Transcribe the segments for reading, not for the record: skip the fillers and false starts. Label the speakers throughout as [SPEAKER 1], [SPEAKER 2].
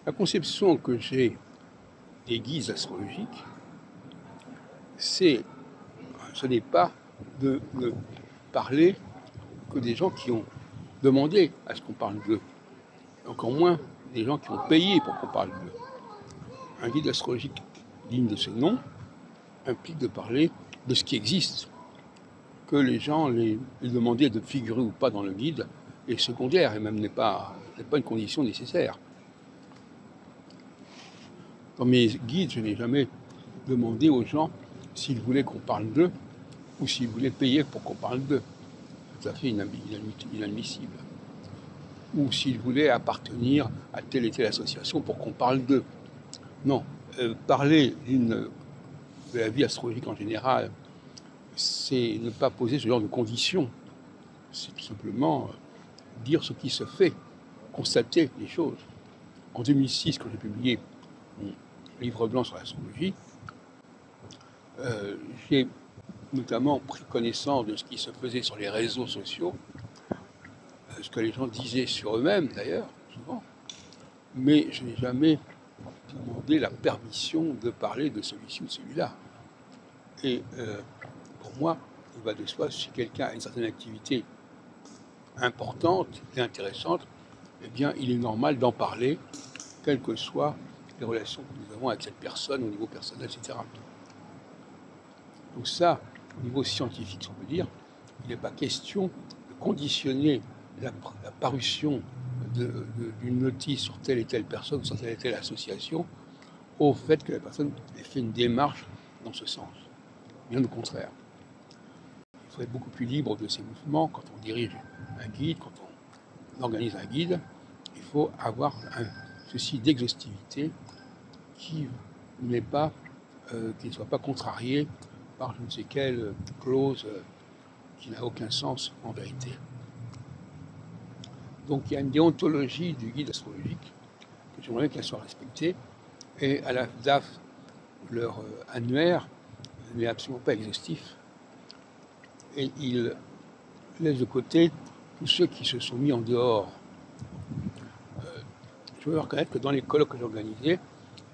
[SPEAKER 1] La conception que j'ai des guides astrologiques, ce n'est pas de ne parler que des gens qui ont demandé à ce qu'on parle d'eux. Encore moins des gens qui ont payé pour qu'on parle d'eux. Un guide astrologique digne de ce nom implique de parler de ce qui existe. Que les gens les demander de figurer ou pas dans le guide est secondaire et même n'est pas une condition nécessaire. Dans mes guides, je n'ai jamais demandé aux gens s'ils voulaient qu'on parle d'eux ou s'ils voulaient payer pour qu'on parle d'eux. C'est tout à fait inadmissible. Ou s'ils voulaient appartenir à telle et telle association pour qu'on parle d'eux. Non. Parler de la vie astrologique en général, c'est ne pas poser ce genre de conditions. C'est tout simplement dire ce qui se fait, constater les choses. En 2006, quand j'ai publié mon livre blanc sur l'astrologie, j'ai notamment pris connaissance de ce qui se faisait sur les réseaux sociaux, ce que les gens disaient sur eux-mêmes d'ailleurs, souvent, mais je n'ai jamais demandé la permission de parler de celui-ci ou de celui-là. Et pour moi, il va de soi, si quelqu'un a une certaine activité importante et intéressante, eh bien, il est normal d'en parler, quelles que soient les relations que nous avons avec cette personne au niveau personnel, etc. Donc ça, au niveau scientifique, si on peut dire, il n'est pas question de conditionner la parution d'une notice sur telle et telle personne, ou sur telle et telle association, au fait que la personne ait fait une démarche dans ce sens. Bien au contraire. Il faut être beaucoup plus libre de ces mouvements quand on dirige un guide, quand on organise un guide. Il faut avoir un souci d'exhaustivité qui ne soit pas contrarié par je ne sais quelle clause qui n'a aucun sens en vérité. Donc il y a une déontologie du guide astrologique que j'aimerais qu'elle soit respectée, et à la DAF, leur annuaire n'est absolument pas exhaustif, et il laisse de côté tous ceux qui se sont mis en dehors. Je veux reconnaître que dans les colloques que j'ai organisés,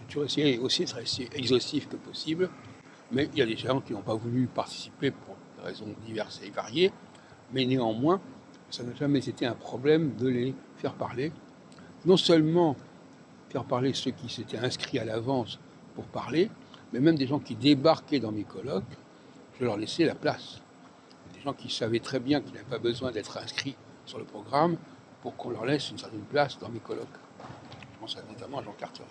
[SPEAKER 1] j'ai toujours essayé aussi d'être aussi exhaustif que possible, mais il y a des gens qui n'ont pas voulu participer pour des raisons diverses et variées, mais néanmoins, ça n'a jamais été un problème de les faire parler. Non seulement faire parler ceux qui s'étaient inscrits à l'avance pour parler, mais même des gens qui débarquaient dans mes colloques, je leur laissais la place. Des gens qui savaient très bien qu'ils n'avaient pas besoin d'être inscrits sur le programme pour qu'on leur laisse une certaine place dans mes colloques. Je pense notamment à Jean Carteret.